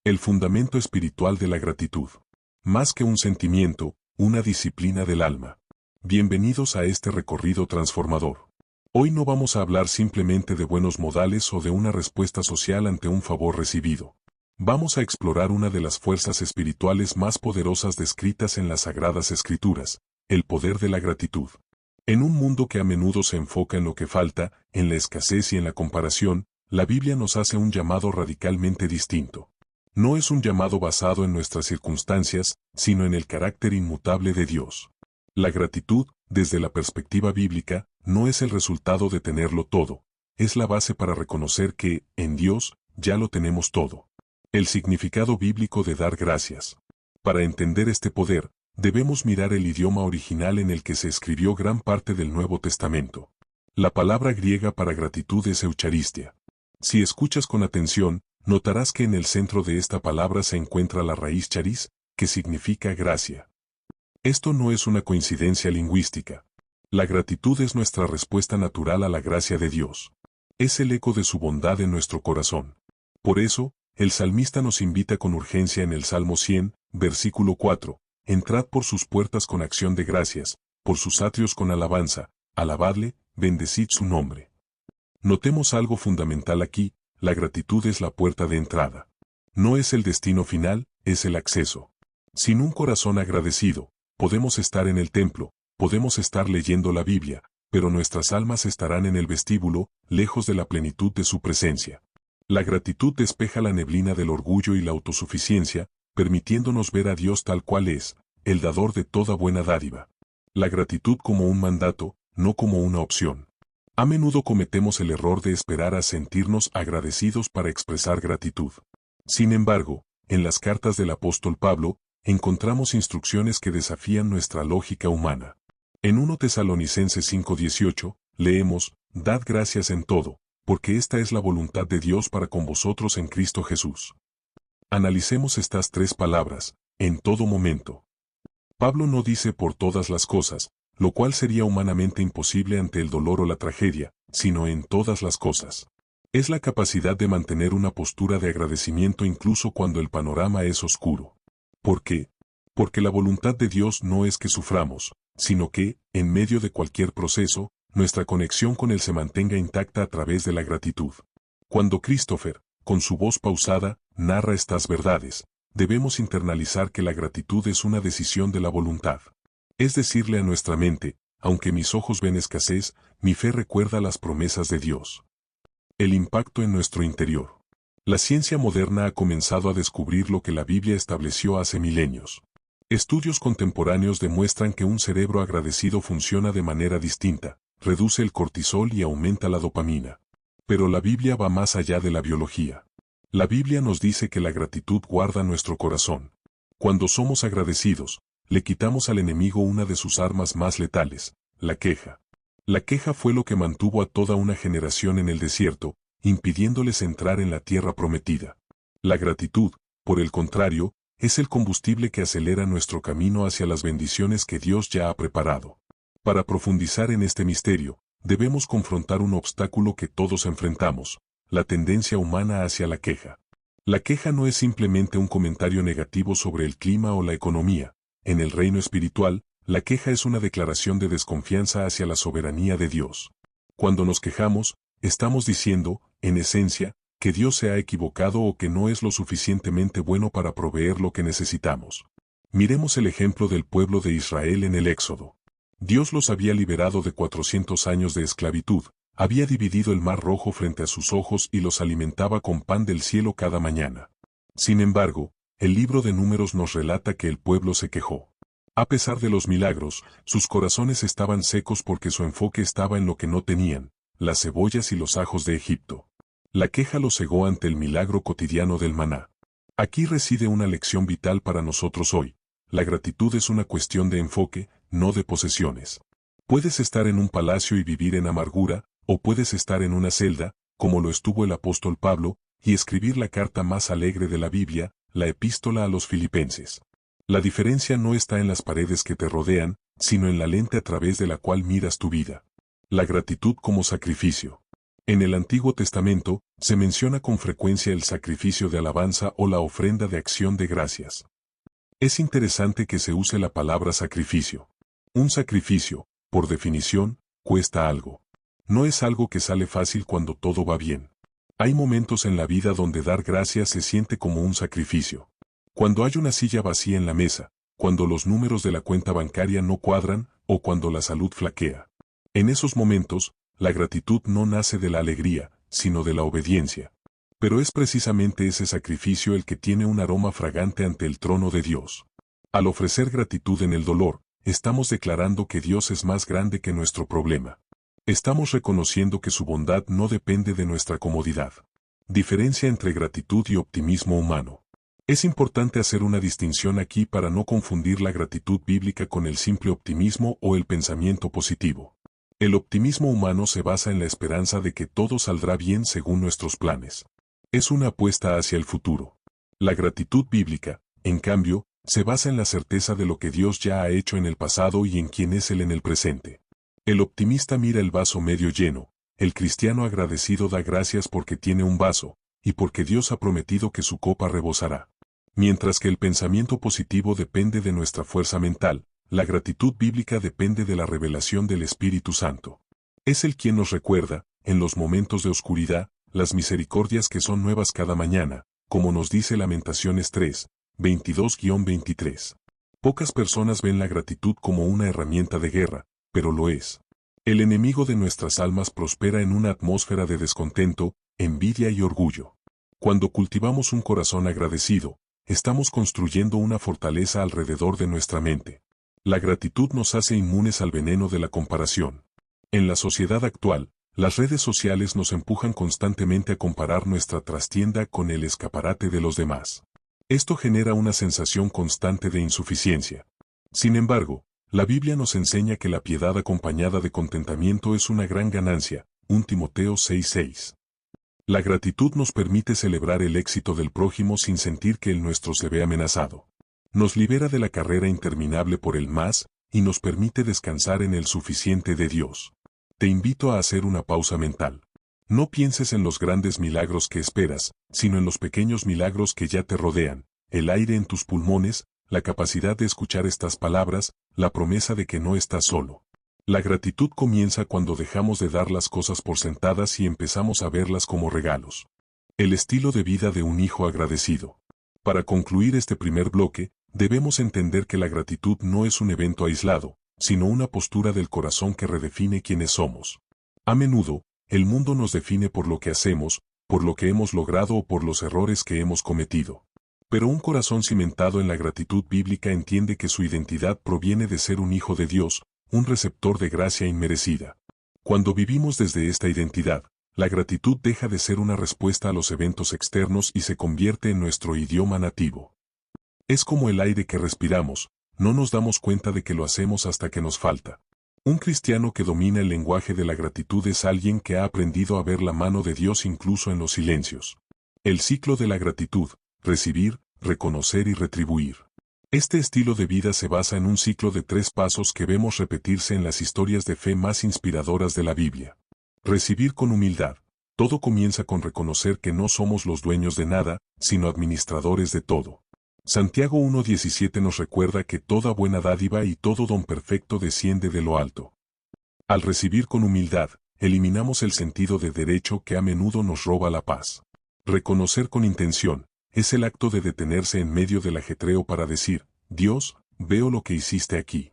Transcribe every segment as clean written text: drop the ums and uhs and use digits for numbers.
El fundamento espiritual de la gratitud. Más que un sentimiento, una disciplina del alma. Bienvenidos a este recorrido transformador. Hoy no vamos a hablar simplemente de buenos modales o de una respuesta social ante un favor recibido. Vamos a explorar una de las fuerzas espirituales más poderosas descritas en las Sagradas Escrituras, el poder de la gratitud. En un mundo que a menudo se enfoca en lo que falta, en la escasez y en la comparación, la Biblia nos hace un llamado radicalmente distinto. No es un llamado basado en nuestras circunstancias, sino en el carácter inmutable de Dios. La gratitud, desde la perspectiva bíblica, no es el resultado de tenerlo todo, es la base para reconocer que, en Dios, ya lo tenemos todo. El significado bíblico de dar gracias. Para entender este poder, debemos mirar el idioma original en el que se escribió gran parte del Nuevo Testamento. La palabra griega para gratitud es eucharistia. Si escuchas con atención, notarás que en el centro de esta palabra se encuentra la raíz charis, que significa gracia. Esto no es una coincidencia lingüística. La gratitud es nuestra respuesta natural a la gracia de Dios. Es el eco de su bondad en nuestro corazón. Por eso, el salmista nos invita con urgencia en el Salmo 100, versículo 4, entrad por sus puertas con acción de gracias, por sus atrios con alabanza, alabadle, bendecid su nombre. Notemos algo fundamental aquí, la gratitud es la puerta de entrada. No es el destino final, es el acceso. Sin un corazón agradecido, podemos estar en el templo, podemos estar leyendo la Biblia, pero nuestras almas estarán en el vestíbulo, lejos de la plenitud de su presencia. La gratitud despeja la neblina del orgullo y la autosuficiencia, permitiéndonos ver a Dios tal cual es, el dador de toda buena dádiva. La gratitud como un mandato, no como una opción. A menudo cometemos el error de esperar a sentirnos agradecidos para expresar gratitud. Sin embargo, en las cartas del apóstol Pablo, encontramos instrucciones que desafían nuestra lógica humana. En 1 Tesalonicenses 5:18, leemos, «Dad gracias en todo, porque esta es la voluntad de Dios para con vosotros en Cristo Jesús». Analicemos estas tres palabras, en todo momento. Pablo no dice por todas las cosas, lo cual sería humanamente imposible ante el dolor o la tragedia, sino en todas las cosas. Es la capacidad de mantener una postura de agradecimiento incluso cuando el panorama es oscuro. ¿Por qué? Porque la voluntad de Dios no es que suframos, sino que, en medio de cualquier proceso, nuestra conexión con Él se mantenga intacta a través de la gratitud. Cuando Christopher, con su voz pausada, narra estas verdades, debemos internalizar que la gratitud es una decisión de la voluntad. Es decirle a nuestra mente, aunque mis ojos ven escasez, mi fe recuerda las promesas de Dios. El impacto en nuestro interior. La ciencia moderna ha comenzado a descubrir lo que la Biblia estableció hace milenios. Estudios contemporáneos demuestran que un cerebro agradecido funciona de manera distinta, reduce el cortisol y aumenta la dopamina. Pero la Biblia va más allá de la biología. La Biblia nos dice que la gratitud guarda nuestro corazón. Cuando somos agradecidos, le quitamos al enemigo una de sus armas más letales, la queja. La queja fue lo que mantuvo a toda una generación en el desierto, impidiéndoles entrar en la tierra prometida. La gratitud, por el contrario, es el combustible que acelera nuestro camino hacia las bendiciones que Dios ya ha preparado. Para profundizar en este misterio, debemos confrontar un obstáculo que todos enfrentamos, la tendencia humana hacia la queja. La queja no es simplemente un comentario negativo sobre el clima o la economía. En el reino espiritual, la queja es una declaración de desconfianza hacia la soberanía de Dios. Cuando nos quejamos, estamos diciendo, en esencia, que Dios se ha equivocado o que no es lo suficientemente bueno para proveer lo que necesitamos. Miremos el ejemplo del pueblo de Israel en el Éxodo. Dios los había liberado de 400 años de esclavitud, había dividido el mar Rojo frente a sus ojos y los alimentaba con pan del cielo cada mañana. Sin embargo, el libro de Números nos relata que el pueblo se quejó. A pesar de los milagros, sus corazones estaban secos porque su enfoque estaba en lo que no tenían, las cebollas y los ajos de Egipto. La queja los cegó ante el milagro cotidiano del maná. Aquí reside una lección vital para nosotros hoy. La gratitud es una cuestión de enfoque, no de posesiones. Puedes estar en un palacio y vivir en amargura, o puedes estar en una celda, como lo estuvo el apóstol Pablo, y escribir la carta más alegre de la Biblia, la epístola a los Filipenses. La diferencia no está en las paredes que te rodean, sino en la lente a través de la cual miras tu vida. La gratitud como sacrificio. En el Antiguo Testamento, se menciona con frecuencia el sacrificio de alabanza o la ofrenda de acción de gracias. Es interesante que se use la palabra sacrificio. Un sacrificio, por definición, cuesta algo. No es algo que sale fácil cuando todo va bien. Hay momentos en la vida donde dar gracias se siente como un sacrificio. Cuando hay una silla vacía en la mesa, cuando los números de la cuenta bancaria no cuadran, o cuando la salud flaquea. En esos momentos, la gratitud no nace de la alegría, sino de la obediencia. Pero es precisamente ese sacrificio el que tiene un aroma fragante ante el trono de Dios. Al ofrecer gratitud en el dolor, estamos declarando que Dios es más grande que nuestro problema. Estamos reconociendo que su bondad no depende de nuestra comodidad. Diferencia entre gratitud y optimismo humano. Es importante hacer una distinción aquí para no confundir la gratitud bíblica con el simple optimismo o el pensamiento positivo. El optimismo humano se basa en la esperanza de que todo saldrá bien según nuestros planes. Es una apuesta hacia el futuro. La gratitud bíblica, en cambio, se basa en la certeza de lo que Dios ya ha hecho en el pasado y en quién es Él en el presente. El optimista mira el vaso medio lleno, el cristiano agradecido da gracias porque tiene un vaso, y porque Dios ha prometido que su copa rebosará. Mientras que el pensamiento positivo depende de nuestra fuerza mental, la gratitud bíblica depende de la revelación del Espíritu Santo. Es Él quien nos recuerda, en los momentos de oscuridad, las misericordias que son nuevas cada mañana, como nos dice Lamentaciones 3, 22-23. Pocas personas ven la gratitud como una herramienta de guerra, pero lo es. El enemigo de nuestras almas prospera en una atmósfera de descontento, envidia y orgullo. Cuando cultivamos un corazón agradecido, estamos construyendo una fortaleza alrededor de nuestra mente. La gratitud nos hace inmunes al veneno de la comparación. En la sociedad actual, las redes sociales nos empujan constantemente a comparar nuestra trastienda con el escaparate de los demás. Esto genera una sensación constante de insuficiencia. Sin embargo, la Biblia nos enseña que la piedad acompañada de contentamiento es una gran ganancia, 1 Timoteo 6:6. La gratitud nos permite celebrar el éxito del prójimo sin sentir que el nuestro se ve amenazado. Nos libera de la carrera interminable por el más, y nos permite descansar en el suficiente de Dios. Te invito a hacer una pausa mental. No pienses en los grandes milagros que esperas, sino en los pequeños milagros que ya te rodean, el aire en tus pulmones, la capacidad de escuchar estas palabras, la promesa de que no estás solo. La gratitud comienza cuando dejamos de dar las cosas por sentadas y empezamos a verlas como regalos. El estilo de vida de un hijo agradecido. Para concluir este primer bloque, debemos entender que la gratitud no es un evento aislado, sino una postura del corazón que redefine quiénes somos. A menudo, el mundo nos define por lo que hacemos, por lo que hemos logrado o por los errores que hemos cometido. Pero un corazón cimentado en la gratitud bíblica entiende que su identidad proviene de ser un hijo de Dios, un receptor de gracia inmerecida. Cuando vivimos desde esta identidad, la gratitud deja de ser una respuesta a los eventos externos y se convierte en nuestro idioma nativo. Es como el aire que respiramos, no nos damos cuenta de que lo hacemos hasta que nos falta. Un cristiano que domina el lenguaje de la gratitud es alguien que ha aprendido a ver la mano de Dios incluso en los silencios. El ciclo de la gratitud: recibir, reconocer y retribuir. Este estilo de vida se basa en un ciclo de 3 pasos que vemos repetirse en las historias de fe más inspiradoras de la Biblia. Recibir con humildad. Todo comienza con reconocer que no somos los dueños de nada, sino administradores de todo. Santiago 1:17 nos recuerda que toda buena dádiva y todo don perfecto desciende de lo alto. Al recibir con humildad, eliminamos el sentido de derecho que a menudo nos roba la paz. Reconocer con intención es el acto de detenerse en medio del ajetreo para decir: Dios, veo lo que hiciste aquí.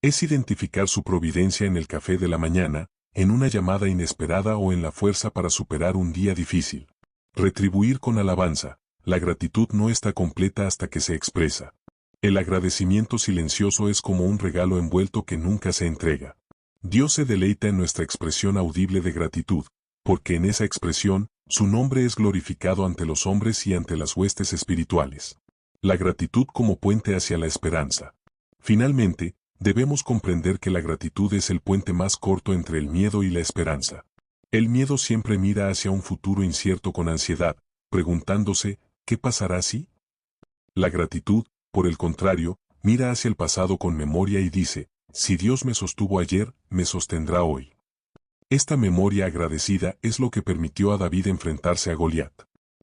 Es identificar su providencia en el café de la mañana, en una llamada inesperada o en la fuerza para superar un día difícil. Retribuir con alabanza. La gratitud no está completa hasta que se expresa. El agradecimiento silencioso es como un regalo envuelto que nunca se entrega. Dios se deleita en nuestra expresión audible de gratitud, porque en esa expresión, su nombre es glorificado ante los hombres y ante las huestes espirituales. La gratitud como puente hacia la esperanza. Finalmente, debemos comprender que la gratitud es el puente más corto entre el miedo y la esperanza. El miedo siempre mira hacia un futuro incierto con ansiedad, preguntándose: ¿qué pasará si? La gratitud, por el contrario, mira hacia el pasado con memoria y dice: si Dios me sostuvo ayer, me sostendrá hoy. Esta memoria agradecida es lo que permitió a David enfrentarse a Goliat.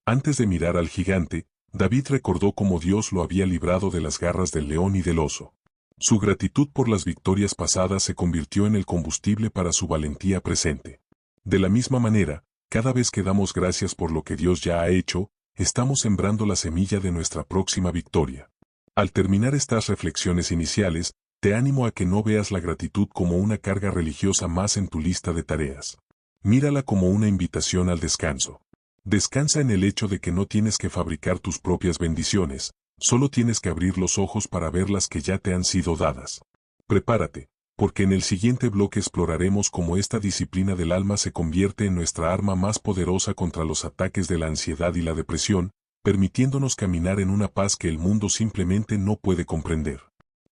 Antes de mirar al gigante, David recordó cómo Dios lo había librado de las garras del león y del oso. Su gratitud por las victorias pasadas se convirtió en el combustible para su valentía presente. De la misma manera, cada vez que damos gracias por lo que Dios ya ha hecho, estamos sembrando la semilla de nuestra próxima victoria. Al terminar estas reflexiones iniciales, te animo a que no veas la gratitud como una carga religiosa más en tu lista de tareas. Mírala como una invitación al descanso. Descansa en el hecho de que no tienes que fabricar tus propias bendiciones, solo tienes que abrir los ojos para ver las que ya te han sido dadas. Prepárate, porque en el siguiente bloque exploraremos cómo esta disciplina del alma se convierte en nuestra arma más poderosa contra los ataques de la ansiedad y la depresión, permitiéndonos caminar en una paz que el mundo simplemente no puede comprender.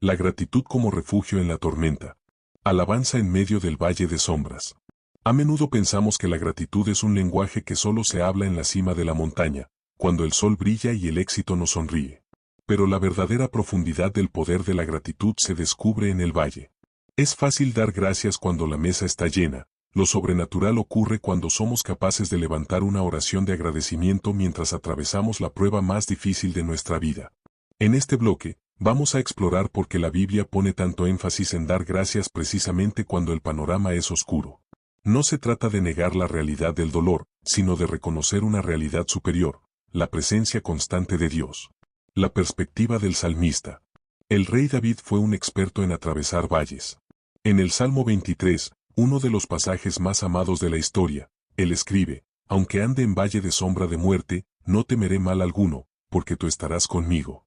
La gratitud como refugio en la tormenta. Alabanza en medio del valle de sombras. A menudo pensamos que la gratitud es un lenguaje que solo se habla en la cima de la montaña, cuando el sol brilla y el éxito nos sonríe. Pero la verdadera profundidad del poder de la gratitud se descubre en el valle. Es fácil dar gracias cuando la mesa está llena, lo sobrenatural ocurre cuando somos capaces de levantar una oración de agradecimiento mientras atravesamos la prueba más difícil de nuestra vida. En este bloque, vamos a explorar por qué la Biblia pone tanto énfasis en dar gracias precisamente cuando el panorama es oscuro. No se trata de negar la realidad del dolor, sino de reconocer una realidad superior, la presencia constante de Dios. La perspectiva del salmista. El rey David fue un experto en atravesar valles. En el Salmo 23, uno de los pasajes más amados de la historia, él escribe, aunque ande en valle de sombra de muerte, no temeré mal alguno, porque tú estarás conmigo.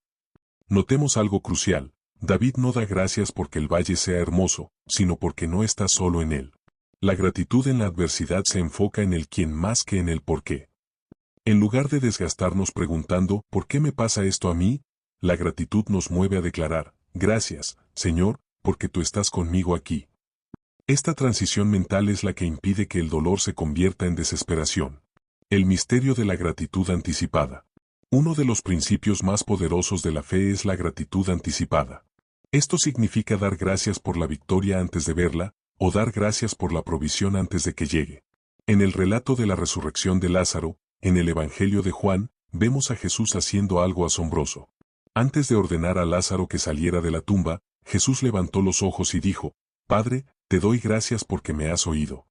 Notemos algo crucial, David no da gracias porque el valle sea hermoso, sino porque no está solo en él. La gratitud en la adversidad se enfoca en el quién más que en el por qué. En lugar de desgastarnos preguntando, ¿por qué me pasa esto a mí? La gratitud nos mueve a declarar, gracias, Señor, porque tú estás conmigo aquí. Esta transición mental es la que impide que el dolor se convierta en desesperación. El misterio de la gratitud anticipada. Uno de los principios más poderosos de la fe es la gratitud anticipada. Esto significa dar gracias por la victoria antes de verla, o dar gracias por la provisión antes de que llegue. En el relato de la resurrección de Lázaro, en el Evangelio de Juan, vemos a Jesús haciendo algo asombroso. Antes de ordenar a Lázaro que saliera de la tumba, Jesús levantó los ojos y dijo, Padre, te doy gracias porque me has oído.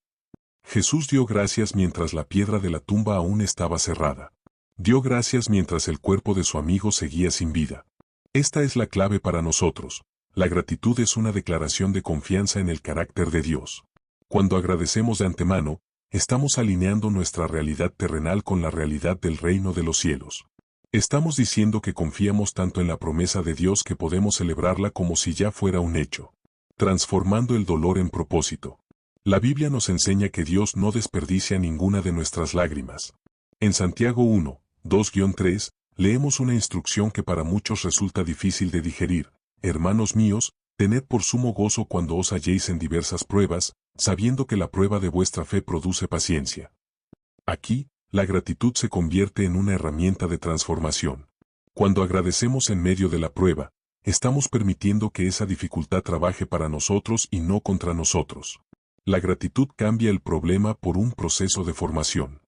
Jesús dio gracias mientras la piedra de la tumba aún estaba cerrada. Dio gracias mientras el cuerpo de su amigo seguía sin vida. Esta es la clave para nosotros. La gratitud es una declaración de confianza en el carácter de Dios. Cuando agradecemos de antemano, estamos alineando nuestra realidad terrenal con la realidad del reino de los cielos. Estamos diciendo que confiamos tanto en la promesa de Dios que podemos celebrarla como si ya fuera un hecho. Transformando el dolor en propósito. La Biblia nos enseña que Dios no desperdicia ninguna de nuestras lágrimas. En Santiago 1, 2-3, leemos una instrucción que para muchos resulta difícil de digerir. Hermanos míos, tened por sumo gozo cuando os halléis en diversas pruebas, sabiendo que la prueba de vuestra fe produce paciencia. Aquí, la gratitud se convierte en una herramienta de transformación. Cuando agradecemos en medio de la prueba, estamos permitiendo que esa dificultad trabaje para nosotros y no contra nosotros. La gratitud cambia el problema por un proceso de formación.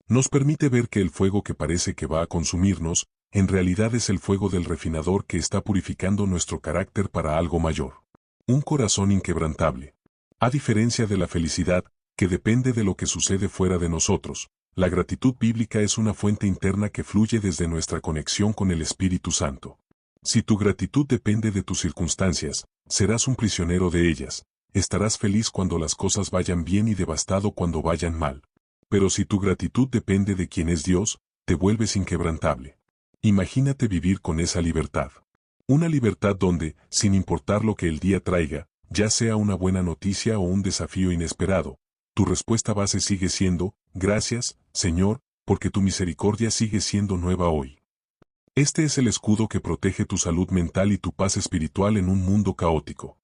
Nos permite ver que el fuego que parece que va a consumirnos, en realidad es el fuego del refinador que está purificando nuestro carácter para algo mayor. Un corazón inquebrantable. A diferencia de la felicidad, que depende de lo que sucede fuera de nosotros, la gratitud bíblica es una fuente interna que fluye desde nuestra conexión con el Espíritu Santo. Si tu gratitud depende de tus circunstancias, serás un prisionero de ellas. Estarás feliz cuando las cosas vayan bien y devastado cuando vayan mal. Pero si tu gratitud depende de quién es Dios, te vuelves inquebrantable. Imagínate vivir con esa libertad. Una libertad donde, sin importar lo que el día traiga, ya sea una buena noticia o un desafío inesperado, tu respuesta base sigue siendo, gracias, Señor, porque tu misericordia sigue siendo nueva hoy. Este es el escudo que protege tu salud mental y tu paz espiritual en un mundo caótico.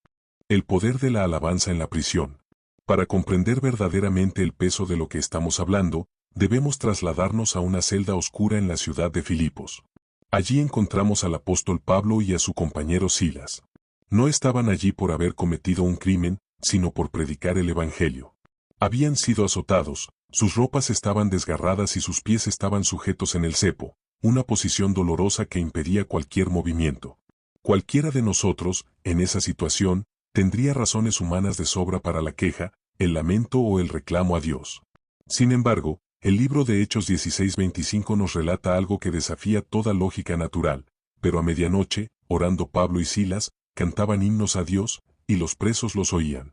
El poder de la alabanza en la prisión. Para comprender verdaderamente el peso de lo que estamos hablando, debemos trasladarnos a una celda oscura en la ciudad de Filipos. Allí encontramos al apóstol Pablo y a su compañero Silas. No estaban allí por haber cometido un crimen, sino por predicar el Evangelio. Habían sido azotados, sus ropas estaban desgarradas y sus pies estaban sujetos en el cepo, una posición dolorosa que impedía cualquier movimiento. Cualquiera de nosotros, en esa situación, tendría razones humanas de sobra para la queja, el lamento o el reclamo a Dios. Sin embargo, el libro de Hechos 16:25 nos relata algo que desafía toda lógica natural, pero a medianoche, orando Pablo y Silas, cantaban himnos a Dios, y los presos los oían.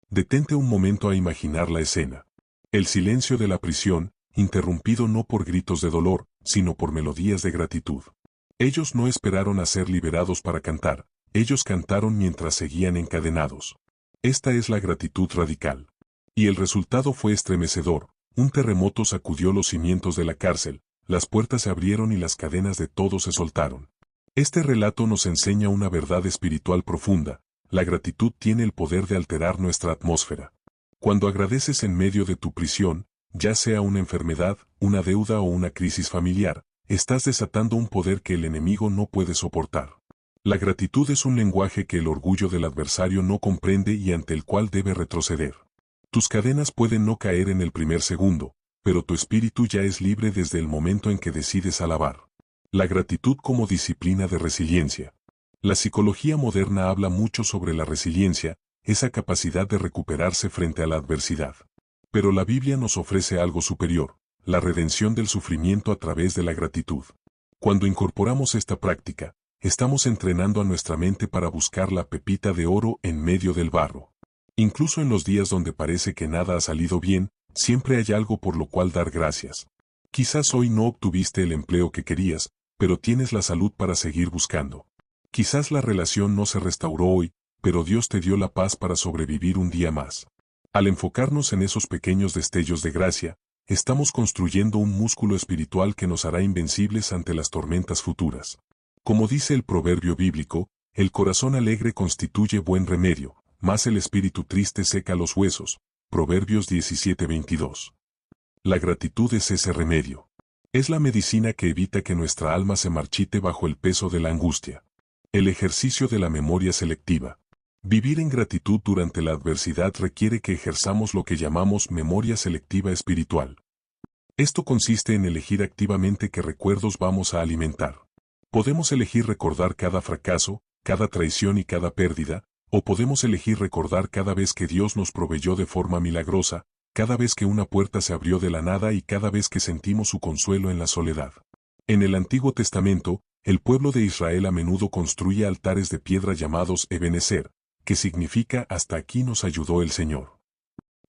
Detente un momento a imaginar la escena. El silencio de la prisión, interrumpido no por gritos de dolor, sino por melodías de gratitud. Ellos no esperaron a ser liberados para cantar, ellos cantaron mientras seguían encadenados. Esta es la gratitud radical. Y el resultado fue estremecedor, un terremoto sacudió los cimientos de la cárcel, las puertas se abrieron y las cadenas de todos se soltaron. Este relato nos enseña una verdad espiritual profunda, la gratitud tiene el poder de alterar nuestra atmósfera. Cuando agradeces en medio de tu prisión, ya sea una enfermedad, una deuda o una crisis familiar, estás desatando un poder que el enemigo no puede soportar. La gratitud es un lenguaje que el orgullo del adversario no comprende y ante el cual debe retroceder. Tus cadenas pueden no caer en el primer segundo, pero tu espíritu ya es libre desde el momento en que decides alabar. La gratitud como disciplina de resiliencia. La psicología moderna habla mucho sobre la resiliencia, esa capacidad de recuperarse frente a la adversidad. Pero la Biblia nos ofrece algo superior, la redención del sufrimiento a través de la gratitud. Cuando incorporamos esta práctica, estamos entrenando a nuestra mente para buscar la pepita de oro en medio del barro. Incluso en los días donde parece que nada ha salido bien, siempre hay algo por lo cual dar gracias. Quizás hoy no obtuviste el empleo que querías, pero tienes la salud para seguir buscando. Quizás la relación no se restauró hoy, pero Dios te dio la paz para sobrevivir un día más. Al enfocarnos en esos pequeños destellos de gracia, estamos construyendo un músculo espiritual que nos hará invencibles ante las tormentas futuras. Como dice el proverbio bíblico, el corazón alegre constituye buen remedio, mas el espíritu triste seca los huesos. Proverbios 17:22. La gratitud es ese remedio. Es la medicina que evita que nuestra alma se marchite bajo el peso de la angustia. El ejercicio de la memoria selectiva. Vivir en gratitud durante la adversidad requiere que ejerzamos lo que llamamos memoria selectiva espiritual. Esto consiste en elegir activamente qué recuerdos vamos a alimentar. Podemos elegir recordar cada fracaso, cada traición y cada pérdida, o podemos elegir recordar cada vez que Dios nos proveyó de forma milagrosa, cada vez que una puerta se abrió de la nada y cada vez que sentimos su consuelo en la soledad. En el Antiguo Testamento, el pueblo de Israel a menudo construía altares de piedra llamados Ebenezer, que significa hasta aquí nos ayudó el Señor.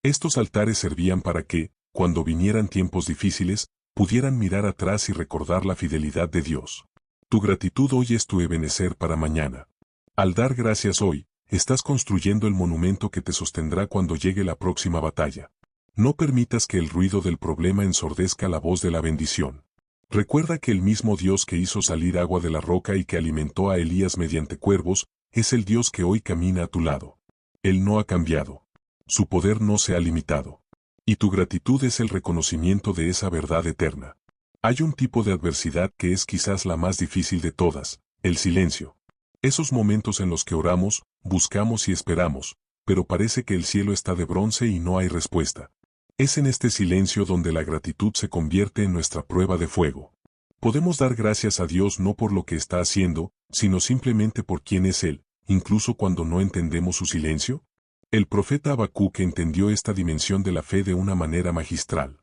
Estos altares servían para que, cuando vinieran tiempos difíciles, pudieran mirar atrás y recordar la fidelidad de Dios. Tu gratitud hoy es tu Ebenezer para mañana. Al dar gracias hoy, estás construyendo el monumento que te sostendrá cuando llegue la próxima batalla. No permitas que el ruido del problema ensordezca la voz de la bendición. Recuerda que el mismo Dios que hizo salir agua de la roca y que alimentó a Elías mediante cuervos, es el Dios que hoy camina a tu lado. Él no ha cambiado. Su poder no se ha limitado. Y tu gratitud es el reconocimiento de esa verdad eterna. Hay un tipo de adversidad que es quizás la más difícil de todas, el silencio. Esos momentos en los que oramos, buscamos y esperamos, pero parece que el cielo está de bronce y no hay respuesta. Es en este silencio donde la gratitud se convierte en nuestra prueba de fuego. Podemos dar gracias a Dios no por lo que está haciendo, sino simplemente por quién es Él, incluso cuando no entendemos su silencio. El profeta Habacuc entendió esta dimensión de la fe de una manera magistral.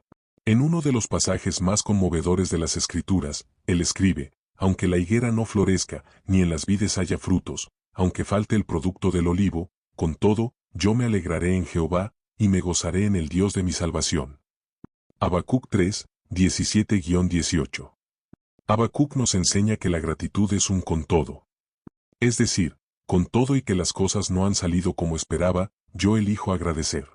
En uno de los pasajes más conmovedores de las Escrituras, él escribe: aunque la higuera no florezca, ni en las vides haya frutos, aunque falte el producto del olivo, con todo, yo me alegraré en Jehová, y me gozaré en el Dios de mi salvación. Habacuc 3, 17-18. Habacuc nos enseña que la gratitud es un con todo. Es decir, con todo y que las cosas no han salido como esperaba, yo elijo agradecer.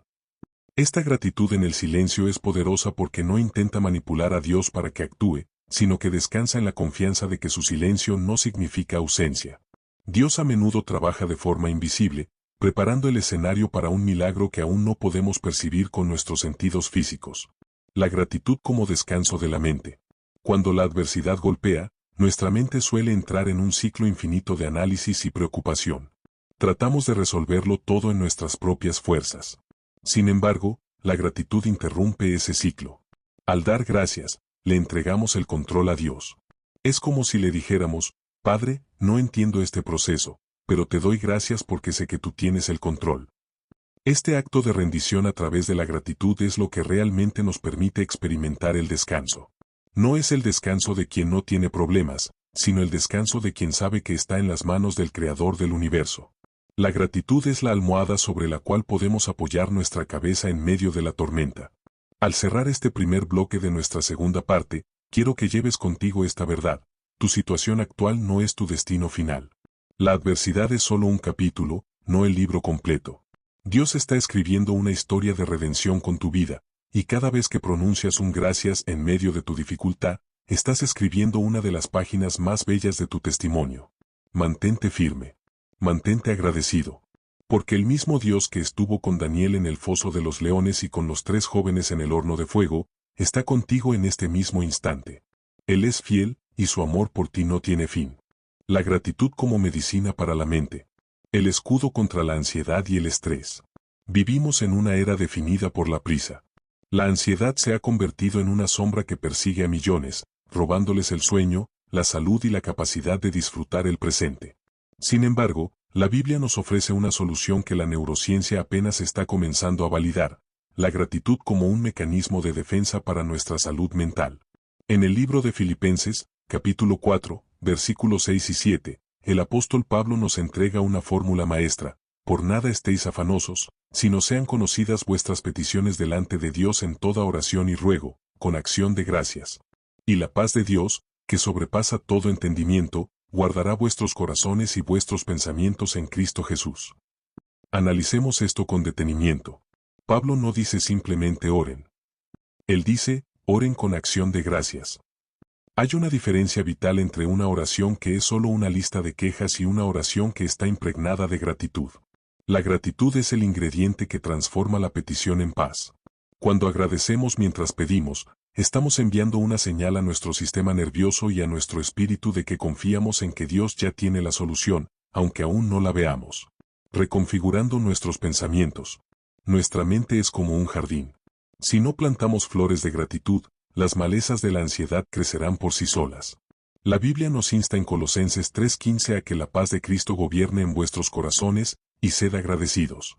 Esta gratitud en el silencio es poderosa porque no intenta manipular a Dios para que actúe, sino que descansa en la confianza de que su silencio no significa ausencia. Dios a menudo trabaja de forma invisible, preparando el escenario para un milagro que aún no podemos percibir con nuestros sentidos físicos. La gratitud como descanso de la mente. Cuando la adversidad golpea, nuestra mente suele entrar en un ciclo infinito de análisis y preocupación. Tratamos de resolverlo todo en nuestras propias fuerzas. Sin embargo, la gratitud interrumpe ese ciclo. Al dar gracias, le entregamos el control a Dios. Es como si le dijéramos, Padre, no entiendo este proceso, pero te doy gracias porque sé que tú tienes el control. Este acto de rendición a través de la gratitud es lo que realmente nos permite experimentar el descanso. No es el descanso de quien no tiene problemas, sino el descanso de quien sabe que está en las manos del Creador del universo. La gratitud es la almohada sobre la cual podemos apoyar nuestra cabeza en medio de la tormenta. Al cerrar este primer bloque de nuestra segunda parte, quiero que lleves contigo esta verdad: tu situación actual no es tu destino final. La adversidad es solo un capítulo, no el libro completo. Dios está escribiendo una historia de redención con tu vida, y cada vez que pronuncias un gracias en medio de tu dificultad, estás escribiendo una de las páginas más bellas de tu testimonio. Mantente firme. Mantente agradecido. Porque el mismo Dios que estuvo con Daniel en el foso de los leones y con los 3 jóvenes en el horno de fuego, está contigo en este mismo instante. Él es fiel, y su amor por ti no tiene fin. La gratitud como medicina para la mente. El escudo contra la ansiedad y el estrés. Vivimos en una era definida por la prisa. La ansiedad se ha convertido en una sombra que persigue a millones, robándoles el sueño, la salud y la capacidad de disfrutar el presente. Sin embargo, la Biblia nos ofrece una solución que la neurociencia apenas está comenzando a validar: la gratitud como un mecanismo de defensa para nuestra salud mental. En el libro de Filipenses, capítulo 4, versículos 6 y 7, el apóstol Pablo nos entrega una fórmula maestra: por nada estéis afanosos, sino sean conocidas vuestras peticiones delante de Dios en toda oración y ruego, con acción de gracias. Y la paz de Dios, que sobrepasa todo entendimiento, guardará vuestros corazones y vuestros pensamientos en Cristo Jesús. Analicemos esto con detenimiento. Pablo no dice simplemente oren. Él dice, oren con acción de gracias. Hay una diferencia vital entre una oración que es solo una lista de quejas y una oración que está impregnada de gratitud. La gratitud es el ingrediente que transforma la petición en paz. Cuando agradecemos mientras pedimos, estamos enviando una señal a nuestro sistema nervioso y a nuestro espíritu de que confiamos en que Dios ya tiene la solución, aunque aún no la veamos. Reconfigurando nuestros pensamientos. Nuestra mente es como un jardín. Si no plantamos flores de gratitud, las malezas de la ansiedad crecerán por sí solas. La Biblia nos insta en Colosenses 3:15 a que la paz de Cristo gobierne en vuestros corazones, y sed agradecidos.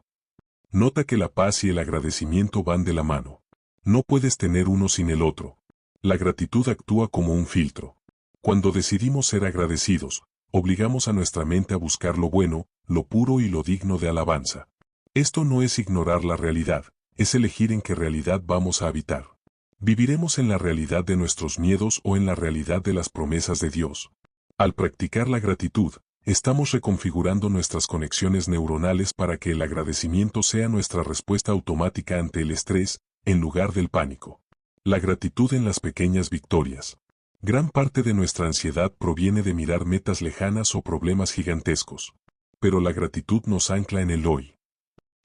Nota que la paz y el agradecimiento van de la mano. No puedes tener uno sin el otro. La gratitud actúa como un filtro. Cuando decidimos ser agradecidos, obligamos a nuestra mente a buscar lo bueno, lo puro y lo digno de alabanza. Esto no es ignorar la realidad, es elegir en qué realidad vamos a habitar. ¿Viviremos en la realidad de nuestros miedos o en la realidad de las promesas de Dios? Al practicar la gratitud, estamos reconfigurando nuestras conexiones neuronales para que el agradecimiento sea nuestra respuesta automática ante el estrés, en lugar del pánico. La gratitud en las pequeñas victorias. Gran parte de nuestra ansiedad proviene de mirar metas lejanas o problemas gigantescos. Pero la gratitud nos ancla en el hoy.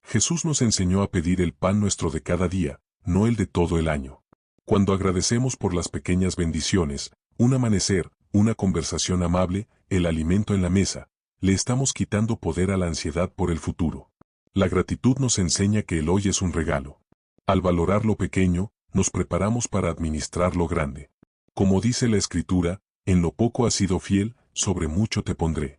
Jesús nos enseñó a pedir el pan nuestro de cada día, no el de todo el año. Cuando agradecemos por las pequeñas bendiciones, un amanecer, una conversación amable, el alimento en la mesa, le estamos quitando poder a la ansiedad por el futuro. La gratitud nos enseña que el hoy es un regalo. Al valorar lo pequeño, nos preparamos para administrar lo grande. Como dice la Escritura, en lo poco has sido fiel, sobre mucho te pondré.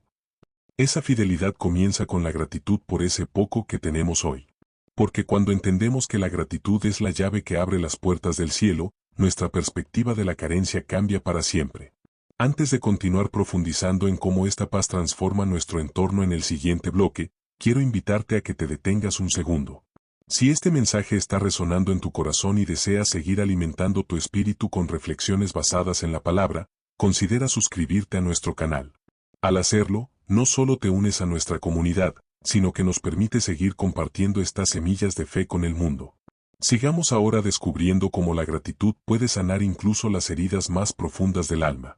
Esa fidelidad comienza con la gratitud por ese poco que tenemos hoy. Porque cuando entendemos que la gratitud es la llave que abre las puertas del cielo, nuestra perspectiva de la carencia cambia para siempre. Antes de continuar profundizando en cómo esta paz transforma nuestro entorno en el siguiente bloque, quiero invitarte a que te detengas un segundo. Si este mensaje está resonando en tu corazón y deseas seguir alimentando tu espíritu con reflexiones basadas en la palabra, considera suscribirte a nuestro canal. Al hacerlo, no solo te unes a nuestra comunidad, sino que nos permite seguir compartiendo estas semillas de fe con el mundo. Sigamos ahora descubriendo cómo la gratitud puede sanar incluso las heridas más profundas del alma.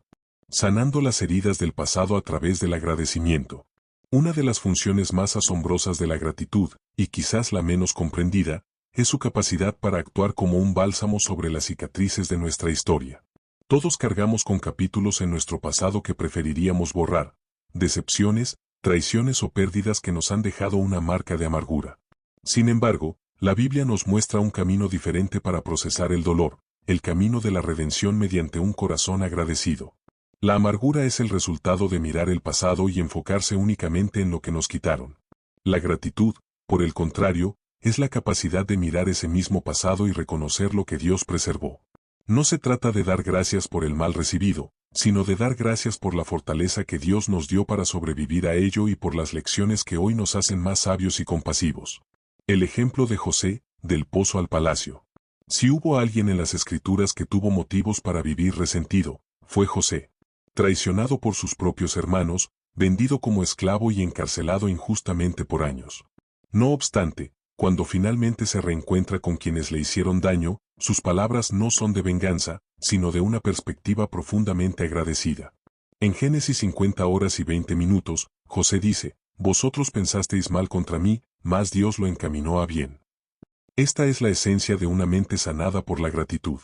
Sanando las heridas del pasado a través del agradecimiento. Una de las funciones más asombrosas de la gratitud, y quizás la menos comprendida, es su capacidad para actuar como un bálsamo sobre las cicatrices de nuestra historia. Todos cargamos con capítulos en nuestro pasado que preferiríamos borrar, decepciones, traiciones o pérdidas que nos han dejado una marca de amargura. Sin embargo, La Biblia nos muestra un camino diferente para procesar el dolor, el camino de la redención mediante un corazón agradecido. La amargura es el resultado de mirar el pasado y enfocarse únicamente en lo que nos quitaron. La gratitud, por el contrario, es la capacidad de mirar ese mismo pasado y reconocer lo que Dios preservó. No se trata de dar gracias por el mal recibido, sino de dar gracias por la fortaleza que Dios nos dio para sobrevivir a ello y por las lecciones que hoy nos hacen más sabios y compasivos. El ejemplo de José, del pozo al palacio. Si hubo alguien en las Escrituras que tuvo motivos para vivir resentido, fue José. Traicionado por sus propios hermanos, vendido como esclavo y encarcelado injustamente por años. No obstante, cuando finalmente se reencuentra con quienes le hicieron daño, sus palabras no son de venganza, sino de una perspectiva profundamente agradecida. En Génesis 50 horas y 20 minutos, José dice, «Vosotros pensasteis mal contra mí, mas Dios lo encaminó a bien». Esta es la esencia de una mente sanada por la gratitud.